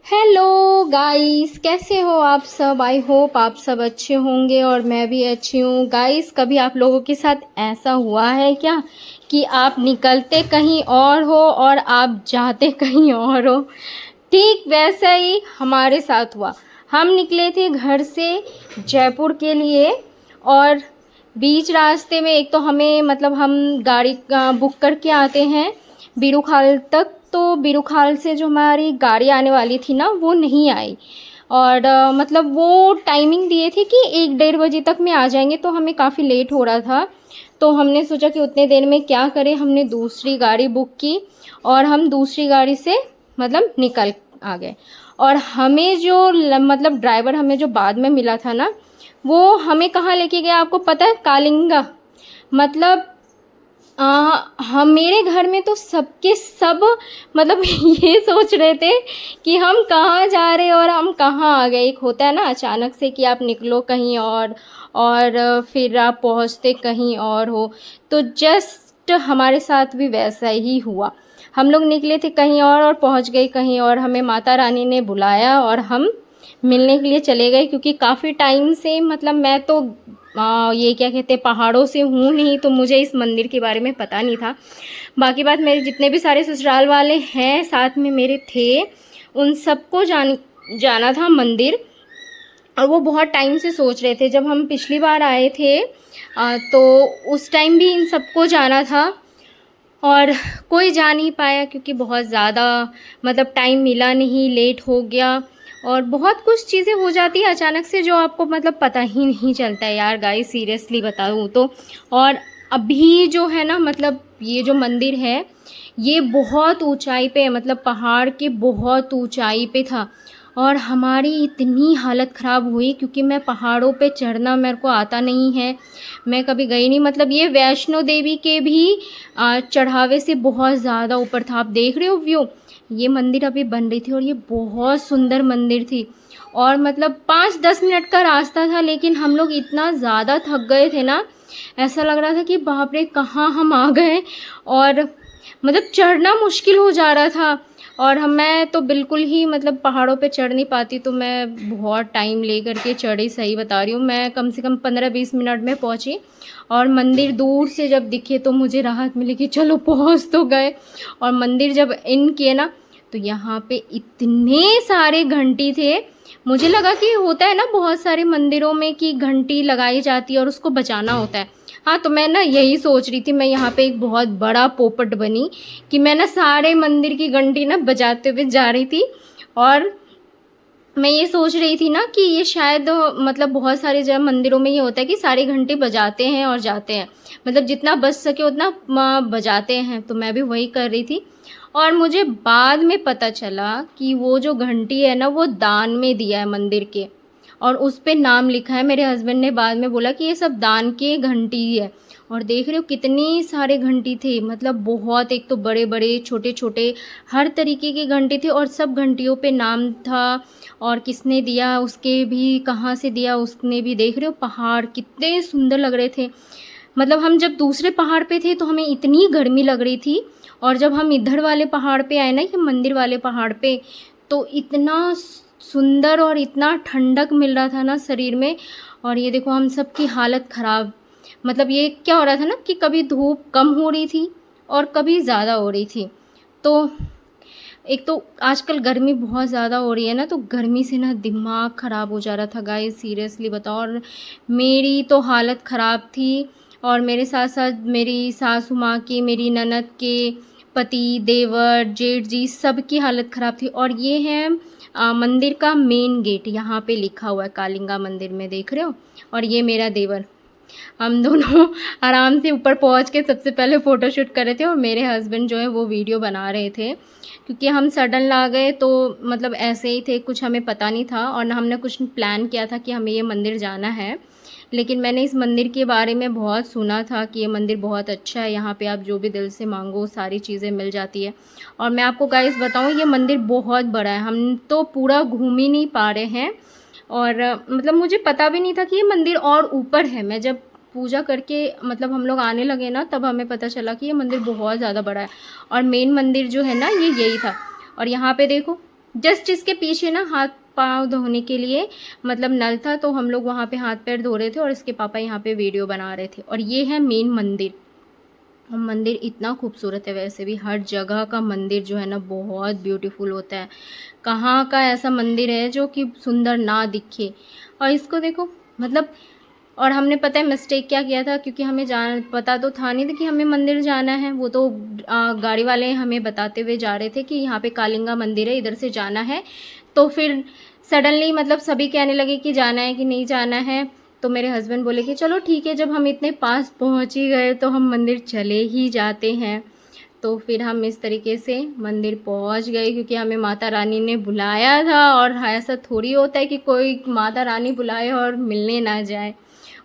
Hello guys, कैसे हो आप सब। आई होप आप सब अच्छे होंगे और मैं भी अच्छी हूँ। गाइस, कभी आप लोगों के साथ ऐसा हुआ है क्या कि आप निकलते कहीं और हो और आप जाते कहीं और हो। ठीक वैसा ही हमारे साथ हुआ। हम निकले थे घर से जयपुर के लिए और बीच रास्ते में एक तो हमें मतलब हम गाड़ी बुक करके आते हैं बीरूखाल तक। तो बीरूखाल से जो हमारी गाड़ी आने वाली थी ना, वो नहीं आई। और मतलब वो टाइमिंग दिए थे कि 1-1:30 बजे तक में आ जाएंगे, तो हमें काफ़ी लेट हो रहा था। तो हमने सोचा कि उतने देर में क्या करें, हमने दूसरी गाड़ी बुक की और हम दूसरी गाड़ी से मतलब निकल आ गए। और हमें जो मतलब ड्राइवर हमें जो बाद में मिला था ना, वो हमें कहाँ लेके गया आपको पता है? कालिंगा। मतलब हम मेरे घर में तो सबके सब मतलब ये सोच रहे थे कि हम कहाँ जा रहे हैं और हम कहाँ आ गए। एक होता है ना अचानक से कि आप निकलो कहीं और फिर आप पहुँचते कहीं और हो। तो जस्ट हमारे साथ भी वैसा ही हुआ। हम लोग निकले थे कहीं और पहुँच गए कहीं और। हमें माता रानी ने बुलाया और हम मिलने के लिए चले गए, क्योंकि काफ़ी टाइम से मतलब मैं तो ये क्या कहते हैं पहाड़ों से हूँ नहीं, तो मुझे इस मंदिर के बारे में पता नहीं था। बाकी बात, मेरे जितने भी सारे ससुराल वाले हैं साथ में मेरे थे, उन सबको जाना था मंदिर। और वो बहुत टाइम से सोच रहे थे। जब हम पिछली बार आए थे तो उस टाइम भी इन सबको जाना था और कोई जा नहीं पाया, क्योंकि बहुत ज़्यादा मतलब टाइम मिला नहीं, लेट हो गया। और बहुत कुछ चीज़ें हो जाती है अचानक से जो आपको मतलब पता ही नहीं चलता है यार गाइस, सीरियसली बताऊँ तो। और अभी जो है ना, मतलब ये जो मंदिर है ये बहुत ऊंचाई पे है, मतलब पहाड़ के बहुत ऊंचाई पे था। और हमारी इतनी हालत ख़राब हुई, क्योंकि मैं पहाड़ों पे चढ़ना मेरे को आता नहीं है, मैं कभी गई नहीं। मतलब ये वैष्णो देवी के भी चढ़ावे से बहुत ज़्यादा ऊपर था। आप देख रहे हो व्यू। ये मंदिर अभी बन रही थी और ये बहुत सुंदर मंदिर थी। और मतलब 5-10 मिनट का रास्ता था, लेकिन हम लोग इतना ज़्यादा थक गए थे ना, ऐसा लग रहा था कि बाप रे कहाँ हम आ गए। और मतलब चढ़ना मुश्किल हो जा रहा था। और मैं तो बिल्कुल ही मतलब पहाड़ों पे चढ़ नहीं पाती, तो मैं बहुत टाइम ले करके चढ़ी, सही बता रही हूँ। मैं कम से कम 15-20 मिनट में पहुँची। और मंदिर दूर से जब दिखे तो मुझे राहत मिली कि चलो पहुँच तो गए। और मंदिर जब इन किए ना, तो यहाँ पे इतने सारे घंटी थे। मुझे लगा कि होता है ना बहुत सारे मंदिरों में कि घंटी लगाई जाती है और उसको बजाना होता है। हाँ, तो मैं ना यही सोच रही थी। मैं यहाँ पे एक बहुत बड़ा पोपट बनी कि मैं ना सारे मंदिर की घंटी ना बजाते हुए जा रही थी। और मैं ये सोच रही थी ना कि ये शायद मतलब बहुत सारे जगह मंदिरों में ये होता है कि सारी घंटी बजाते हैं और जाते हैं, मतलब जितना बज सके उतना बजाते हैं। तो मैं भी वही कर रही थी। और मुझे बाद में पता चला कि वो जो घंटी है ना, वो दान में दिया है मंदिर के, और उस पे नाम लिखा है। मेरे हस्बैंड ने बाद में बोला कि ये सब दान के घंटी है। और देख रहे हो कितनी सारे घंटी थे, मतलब बहुत, एक तो बड़े बड़े छोटे छोटे हर तरीके की घंटी थी। और सब घंटियों पे नाम था और किसने दिया उसके भी, कहाँ से दिया उसने भी। देख रहे हो पहाड़ कितने सुंदर लग रहे थे। मतलब हम जब दूसरे पहाड़ पे थे तो हमें इतनी गर्मी लग रही थी, और जब हम इधर वाले पहाड़ पे आए ना, ये मंदिर वाले पहाड़ पे, तो इतना सुंदर और इतना ठंडक मिल रहा था ना शरीर में। और ये देखो हम सब की हालत ख़राब। मतलब ये क्या हो रहा था ना कि कभी धूप कम हो रही थी और कभी ज़्यादा हो रही थी। तो एक तो आजकल गर्मी बहुत ज़्यादा हो रही है ना, तो गर्मी से ना दिमाग ख़राब हो जा रहा था गाइस, सीरियसली बताओ। और मेरी तो हालत ख़राब थी। और मेरे साथ साथ मेरी सासू माँ की, मेरी ननद के पति, देवर, जेठ जी, सबकी हालत ख़राब थी। और ये है मंदिर का मेन गेट, यहाँ पे लिखा हुआ है कालिंगा मंदिर में, देख रहे हो। और ये मेरा देवर, हम दोनों आराम से ऊपर पहुंच के सबसे पहले फ़ोटो शूट कर रहे थे, और मेरे हस्बैंड जो है वो वीडियो बना रहे थे। क्योंकि हम सडन ला गए, तो मतलब ऐसे ही थे, कुछ हमें पता नहीं था और ना हमने कुछ प्लान किया था कि हमें ये मंदिर जाना है। लेकिन मैंने इस मंदिर के बारे में बहुत सुना था कि ये मंदिर बहुत अच्छा है, यहाँ पे आप जो भी दिल से मांगो सारी चीज़ें मिल जाती है। और मैं आपको गाइस बताऊँ, ये मंदिर बहुत बड़ा है, हम तो पूरा घूम ही नहीं पा रहे हैं। और मतलब मुझे पता भी नहीं था कि ये मंदिर और ऊपर है। मैं जब पूजा करके मतलब हम लोग आने लगे ना, तब हमें पता चला कि ये मंदिर बहुत ज़्यादा बड़ा है। और मेन मंदिर जो है ना, ये यही था। और यहाँ पे देखो जस्ट इसके पीछे ना हाथ पाँव धोने के लिए मतलब नल था, तो हम लोग वहाँ पे हाथ पैर धो रहे थे और इसके पापा यहाँ पे वीडियो बना रहे थे। और ये है मेन मंदिर। और मंदिर इतना खूबसूरत है, वैसे भी हर जगह का मंदिर जो है ना बहुत ब्यूटीफुल होता है। कहाँ का ऐसा मंदिर है जो कि सुंदर ना दिखे। और इसको देखो मतलब, और हमने पता है मिस्टेक क्या किया था, क्योंकि हमें जाना पता तो था नहीं था कि हमें मंदिर जाना है। वो तो गाड़ी वाले हमें बताते हुए जा रहे थे कि यहाँ पे कालिंगा मंदिर है, इधर से जाना है। तो फिर सडनली मतलब सभी कहने लगे कि जाना है कि नहीं जाना है। तो मेरे हस्बैंड बोले कि चलो ठीक है, जब हम इतने पास पहुँच ही गए तो हम मंदिर चले ही जाते हैं। तो फिर हम इस तरीके से मंदिर पहुंच गए, क्योंकि हमें माता रानी ने बुलाया था। और ऐसा थोड़ी होता है कि कोई माता रानी बुलाए और मिलने ना जाए।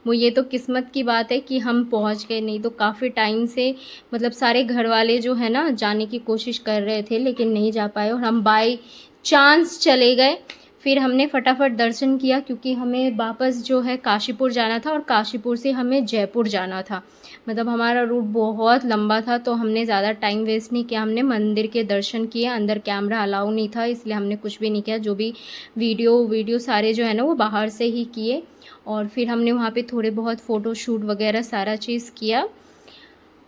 वो ये तो किस्मत की बात है कि हम पहुंच गए, नहीं तो काफ़ी टाइम से मतलब सारे घर वाले जो है ना जाने की कोशिश कर रहे थे, लेकिन नहीं जा पाए और हम बाय चांस चले गए। फिर हमने फटाफट दर्शन किया, क्योंकि हमें वापस जो है काशीपुर जाना था और काशीपुर से हमें जयपुर जाना था। मतलब हमारा रूट बहुत लंबा था, तो हमने ज़्यादा टाइम वेस्ट नहीं किया। हमने मंदिर के दर्शन किए, अंदर कैमरा अलाउ नहीं था इसलिए हमने कुछ भी नहीं किया। जो भी वीडियो सारे जो है ना वो बाहर से ही किए। और फिर हमने वहाँ पे थोड़े बहुत फ़ोटो शूट वगैरह सारा चीज़ किया।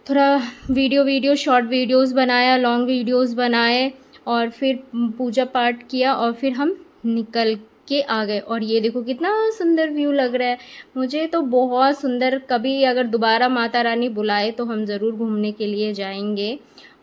थोड़ा वीडियो शॉर्ट वीडियोस बनाया, लॉन्ग वीडियोस बनाए और फिर पूजा पाठ किया और फिर हम निकल के आ गए। और ये देखो कितना सुंदर व्यू लग रहा है, मुझे तो बहुत सुंदर। कभी अगर दोबारा माता रानी बुलाए तो हम ज़रूर घूमने के लिए जाएंगे।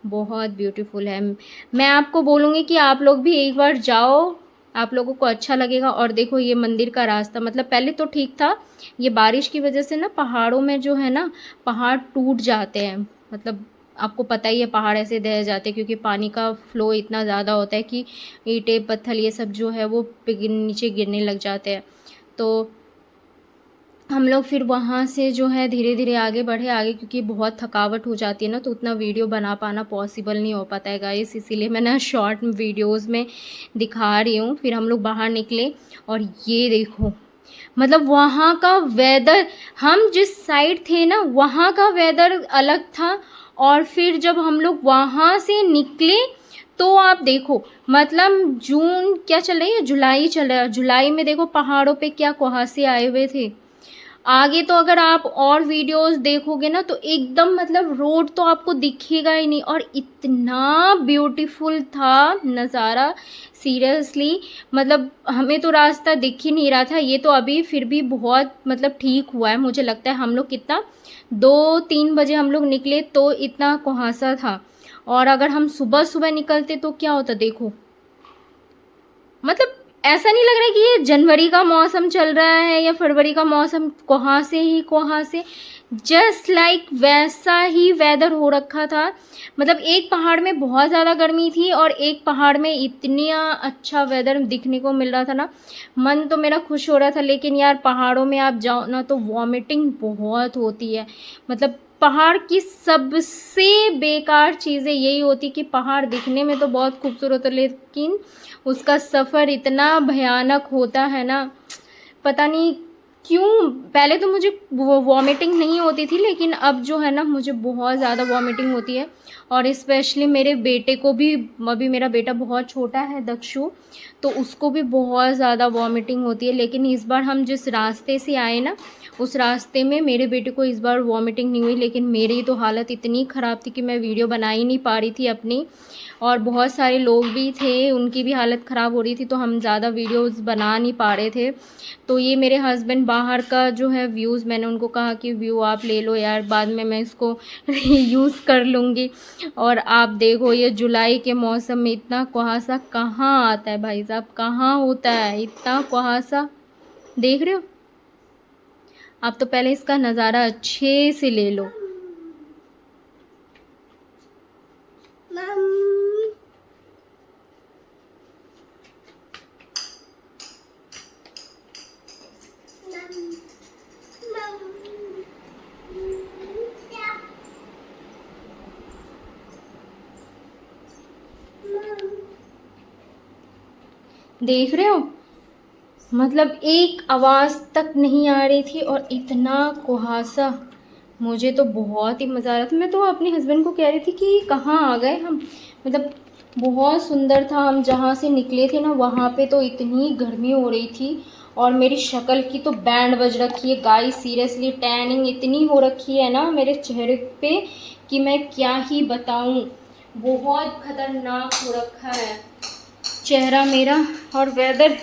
बहुत ब्यूटीफुल है। मैं आपको बोलूँगी कि आप लोग भी एक बार जाओ, आप लोगों को अच्छा लगेगा। और देखो ये मंदिर का रास्ता, मतलब पहले तो ठीक था, ये बारिश की वजह से ना पहाड़ों में जो है ना पहाड़ टूट जाते हैं। मतलब आपको पता ही है पहाड़ ऐसे ढह जाते हैं, क्योंकि पानी का फ्लो इतना ज़्यादा होता है कि ईंटें पत्थर ये सब जो है वो नीचे गिरने लग जाते हैं। तो हम लोग फिर वहाँ से जो है धीरे धीरे आगे बढ़े आगे, क्योंकि बहुत थकावट हो जाती है ना, तो उतना वीडियो बना पाना पॉसिबल नहीं हो पाता है गाइस, इसीलिए मैं ना शॉर्ट वीडियोस में दिखा रही हूँ। फिर हम लोग बाहर निकले और ये देखो मतलब वहाँ का वेदर, हम जिस साइड थे ना वहाँ का वेदर अलग था। और फिर जब हम लोग वहाँ से निकले तो आप देखो मतलब जून क्या चल रही है, जुलाई चल रहा है। जुलाई में देखो पहाड़ों पे क्या कुहासे आए हुए थे। आगे तो अगर आप और वीडियोस देखोगे ना तो एकदम मतलब रोड तो आपको दिखेगा ही नहीं। और इतना ब्यूटीफुल था नज़ारा, सीरियसली मतलब हमें तो रास्ता दिख ही नहीं रहा था। ये तो अभी फिर भी बहुत मतलब ठीक हुआ है, मुझे लगता है। हम लोग कितना 2-3 बजे हम लोग निकले तो इतना कुहासा था। और अगर हम सुबह सुबह निकलते तो क्या होता देखो, मतलब ऐसा नहीं लग रहा है कि ये जनवरी का मौसम चल रहा है या फरवरी का मौसम, कहाँ से जस्ट लाइक वैसा ही वेदर हो रखा था। मतलब एक पहाड़ में बहुत ज़्यादा गर्मी थी और एक पहाड़ में इतना अच्छा वेदर दिखने को मिल रहा था ना, मन तो मेरा खुश हो रहा था। लेकिन यार पहाड़ों में आप जाओ ना तो वॉमिटिंग बहुत होती है। मतलब पहाड़ की सबसे बेकार चीज़ें यही होती कि पहाड़ दिखने में तो बहुत खूबसूरत है, लेकिन उसका सफ़र इतना भयानक होता है ना, पता नहीं क्यों। पहले तो मुझे वॉमिटिंग नहीं होती थी, लेकिन अब जो है ना मुझे बहुत ज़्यादा वॉमिटिंग होती है। और स्पेशली मेरे बेटे को भी, अभी मेरा बेटा बहुत छोटा है दक्षु, तो उसको भी बहुत ज़्यादा वॉमिटिंग होती है। लेकिन इस बार हम जिस रास्ते से आए ना उस रास्ते में मेरे बेटे को इस बार वॉमिटिंग नहीं हुई, लेकिन मेरी तो हालत इतनी ख़राब थी कि मैं वीडियो बना ही नहीं पा रही थी अपनी। और बहुत सारे लोग भी थे, उनकी भी हालत ख़राब हो रही थी, तो हम ज़्यादा वीडियोस बना नहीं पा रहे थे। तो ये मेरे हस्बैंड बाहर का जो है व्यूज़, मैंने उनको कहा कि व्यू आप ले लो यार, बाद में मैं इसको यूज़ कर लूँगी। और आप देखो ये जुलाई के मौसम में इतना कुहासा कहाँ आता है भाई साहब, कहाँ होता है इतना कुहासा, देख रहे हो आप। तो पहले इसका नज़ारा अच्छे से ले लो। देख रहे हो मतलब एक आवाज़ तक नहीं आ रही थी और इतना कुहासा, मुझे तो बहुत ही मज़ा आ रहा था। मैं तो अपने हस्बैंड को कह रही थी कि कहाँ आ गए हम, मतलब बहुत सुंदर था। हम जहाँ से निकले थे ना वहाँ पे तो इतनी गर्मी हो रही थी, और मेरी शक्ल की तो बैंड बज रखी है गाइस। सीरियसली टैनिंग इतनी हो रखी है ना मेरे चेहरे पे कि मैं क्या ही बताऊँ। बहुत खतरनाक हो रखा है चेहरा मेरा। और वेदर,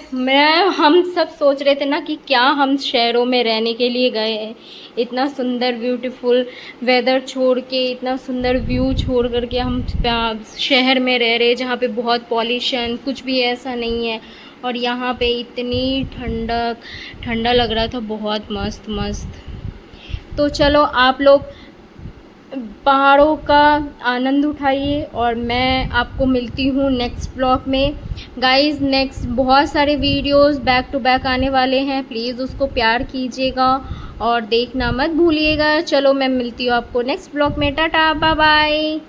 हम सब सोच रहे थे ना कि क्या हम शहरों में रहने के लिए गए हैं, इतना सुंदर ब्यूटीफुल वेदर छोड़ के, इतना सुंदर व्यू छोड़ करके हम शहर में रह रहे जहाँ पे बहुत पॉल्यूशन, कुछ भी ऐसा नहीं है। और यहाँ पे इतनी ठंडक, ठंडा लग रहा था, बहुत मस्त मस्त। तो चलो आप लोग पहाड़ों का आनंद उठाइए, और मैं आपको मिलती हूँ नेक्स्ट ब्लॉग में गाइस। नेक्स्ट बहुत सारे वीडियोस बैक टू बैक आने वाले हैं, प्लीज़ उसको प्यार कीजिएगा और देखना मत भूलिएगा। चलो मैं मिलती हूँ आपको नेक्स्ट ब्लॉग में। Tata bye bye.